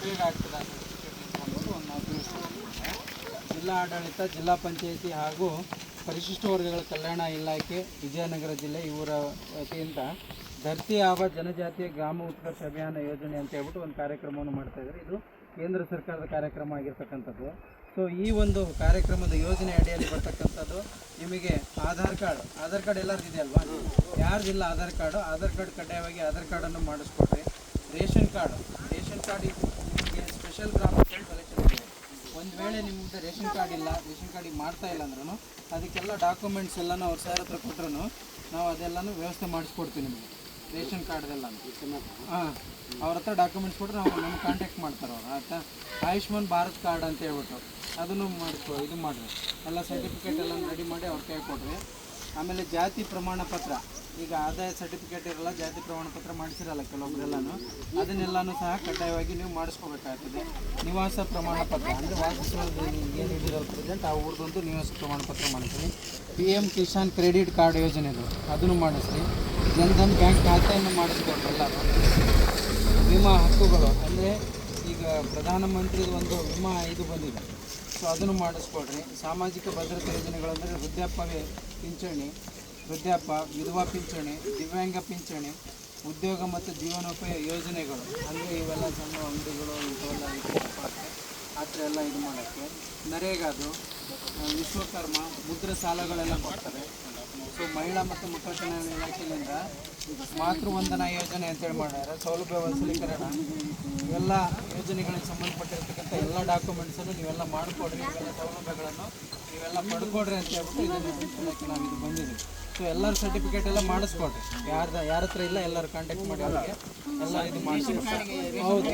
ಉಪಯೋಗ ಆಗ್ತದೆ ಆ ಸರ್ಟಿಫಿಕೇಟ್ ಅಂದ್ಬಿಟ್ಟು ಒಂದು ನಾವು ತಿಳಿಸ್ಕೊಡ್ತೀವಿ. ಜಿಲ್ಲಾ ಆಡಳಿತ, ಜಿಲ್ಲಾ ಪಂಚಾಯಿತಿ ಹಾಗೂ ಪರಿಶಿಷ್ಟ ವರ್ಗಗಳ ಕಲ್ಯಾಣ ಇಲಾಖೆ ವಿಜಯನಗರ ಜಿಲ್ಲೆ ಇವರ ವತಿಯಿಂದ ಧರ್ತಿ ಆಬ ಜನಜಾತಿಯ ಗ್ರಾಮ ಉತ್ಕರ್ಷ ಅಭಿಯಾನ ಯೋಜನೆ ಅಂತ ಹೇಳ್ಬಿಟ್ಟು ಒಂದು ಕಾರ್ಯಕ್ರಮವನ್ನು ಮಾಡ್ತಾಯಿದ್ದಾರೆ. ಇದು ಕೇಂದ್ರ ಸರ್ಕಾರದ ಕಾರ್ಯಕ್ರಮ ಆಗಿರ್ತಕ್ಕಂಥದ್ದು. ಸೊ ಈ ಒಂದು ಕಾರ್ಯಕ್ರಮದ ಯೋಜನೆ ಅಡಿಯಲ್ಲಿ ಬರ್ತಕ್ಕಂಥದ್ದು ನಿಮಗೆ ಆಧಾರ್ ಕಾರ್ಡ್ ಎಲ್ಲರಿಗೂ ಇದೆ ಅಲ್ವಾ? ಯಾರ್ದಿಲ್ಲ ಆಧಾರ್ ಕಾರ್ಡ್ ಕಡ್ಡಾಯವಾಗಿ ಆಧಾರ್ ಕಾರ್ಡನ್ನು ಮಾಡಿಸ್ಕೊಡ್ರಿ. ರೇಷನ್ ಕಾರ್ಡ್ ನಿಮಗೆ ಸ್ಪೆಷಲ್ ಗ್ರಾಮ ಸೆಲೆಕ್ಷನ್ ಇದೆ. ಒಂದು ವೇಳೆ ನಿಮ್ಮದು ರೇಷನ್ ಕಾರ್ಡ್ ಇಲ್ಲ, ರೇಷನ್ ಕಾರ್ಡಿಗೆ ಮಾಡ್ತಾ ಇಲ್ಲ ಅಂದ್ರೂ ಅದಕ್ಕೆಲ್ಲ ಡಾಕ್ಯುಮೆಂಟ್ಸ್ ಎಲ್ಲನೂ ಅವ್ರ ಸರ್ ಹತ್ರ ಕೊಟ್ಟರು ನಾವು ಅದೆಲ್ಲನೂ ವ್ಯವಸ್ಥೆ ಮಾಡಿಸ್ಕೊಡ್ತೀವಿ ನಿಮಗೆ. ರೇಷನ್ ಕಾರ್ಡ್ದೆಲ್ಲ ಅವ್ರ ಹತ್ರ ಡಾಕ್ಯುಮೆಂಟ್ಸ್ ಕೊಟ್ಟರೆ ನಾವು ನಮ್ಗೆ ಕಾಂಟ್ಯಾಕ್ಟ್ ಮಾಡ್ತಾರೆ ಅವ್ರು. ಆಯಿತಾ? ಆಯುಷ್ಮಾನ್ ಭಾರತ್ ಕಾರ್ಡ್ ಅಂತ ಹೇಳ್ಬಿಟ್ಟು ಅದನ್ನು ಇದು ಮಾಡಿರಿ. ಎಲ್ಲ ಸರ್ಟಿಫಿಕೇಟ್ ಎಲ್ಲ ರೆಡಿ ಮಾಡಿ ಅವ್ರ ಕೈ ಕೊಡ್ರಿ. ಆಮೇಲೆ ಜಾತಿ ಪ್ರಮಾಣ ಪತ್ರ, ಈಗ ಆದಾಯ ಸರ್ಟಿಫಿಕೇಟ್ ಇರಲ್ಲ, ಜಾತಿ ಪ್ರಮಾಣ ಪತ್ರ ಮಾಡಿಸಿರಲ್ಲ ಕೆಲವೊಬ್ಬರೆಲ್ಲನೂ, ಅದನ್ನೆಲ್ಲನೂ ಸಹ ಕಡ್ಡಾಯವಾಗಿ ನೀವು ಮಾಡಿಸ್ಕೋಬೇಕಾಗ್ತದೆ. ನಿವಾಸ ಪ್ರಮಾಣ ಪತ್ರ ಅಂದರೆ ವಾಸಿಸೋದು ಏನು ಇದಿರಲ್ಲ ಪ್ರೆಸೆಂಟ್ ಆ ಊರ್ದೊಂದು ನಿವಾಸ ಪ್ರಮಾಣ ಪತ್ರ ಮಾಡಿಸ್ರಿ. PM ಕಿಸಾನ್ ಕ್ರೆಡಿಟ್ ಕಾರ್ಡ್ ಯೋಜನೆದು ಅದನ್ನು ಮಾಡಿಸ್ರಿ. ಜನ್ಧನ್ ಬ್ಯಾಂಕ್ ಖಾತೆಯನ್ನು ಮಾಡಿಸ್ಕೊಡ್ರಿ ಎಲ್ಲರೂ. ವಿಮಾ ಹಕ್ಕುಗಳು ಅಂದರೆ ಈಗ ಪ್ರಧಾನಮಂತ್ರಿದು ಒಂದು ವಿಮಾ ಇದು ಬಂದಿದೆ, ಸೊ ಅದನ್ನು ಮಾಡಿಸ್ಕೊಡ್ರಿ. ಸಾಮಾಜಿಕ ಭದ್ರತಾ ಯೋಜನೆಗಳಂದರೆ ವೃದ್ಧಾಪ್ಯ, ವಿಧವಾ ಪಿಂಚಣಿ, ದಿವ್ಯಾಂಗ ಪಿಂಚಣಿ, ಉದ್ಯೋಗ ಮತ್ತು ಜೀವನೋಪಾಯ ಯೋಜನೆಗಳು ಅಂದರೆ ಇವೆಲ್ಲ ಸಣ್ಣ ಅಂಗಡಿಗಳು ಇಂಥವೆಲ್ಲ ಆ ಥರ ಎಲ್ಲ ಇದು ಮಾಡೋಕ್ಕೆ. ನರೇಗಾದು, ವಿಶ್ವಕರ್ಮ, ಮುದ್ರಾ ಸಾಲಗಳೆಲ್ಲ ಕೊಡ್ತಾರೆ. ಸೊ ಮಹಿಳಾ ಮತ್ತು ಮಕ್ಕಳ ಕಲ್ಯಾಣ ಇಲಾಖೆಯಿಂದ ಮಾತೃವಂದನಾ ಯೋಜನೆ ಅಂತೇಳಿ ಮಾಡ್ಯಾರ. ಸೌಲಭ್ಯ ವಸೂಲೀಕರಣ, ಇವೆಲ್ಲ ಯೋಜನೆಗಳಿಗೆ ಸಂಬಂಧಪಟ್ಟಿರ್ತಕ್ಕಂಥ ಎಲ್ಲ ಡಾಕ್ಯುಮೆಂಟ್ಸನ್ನು ನೀವೆಲ್ಲ ಮಾಡಿಕೊಡ್ರಿ. ಇವೆಲ್ಲ ಸೌಲಭ್ಯಗಳನ್ನು ನೀವೆಲ್ಲ ಪಡ್ಕೊಡ್ರಿ ಅಂತ ಹೇಳ್ಬಿಟ್ಟು ಇದನ್ನು ನಾವು ಇದು ಬಂದಿದ್ದೀವಿ. ಸೊ ಎಲ್ಲರ ಸರ್ಟಿಫಿಕೇಟ್ ಎಲ್ಲ ಮಾಡಿಸ್ಕೊಡ್ರಿ. ಯಾರ ಹತ್ರ ಇಲ್ಲ ಎಲ್ಲರೂ ಕಾಂಟ್ಯಾಕ್ಟ್ ಮಾಡಿ ಅವ್ರಿಗೆ ಎಲ್ಲ ಇದು ಮಾಡಿಸಿ. ಹೌದು.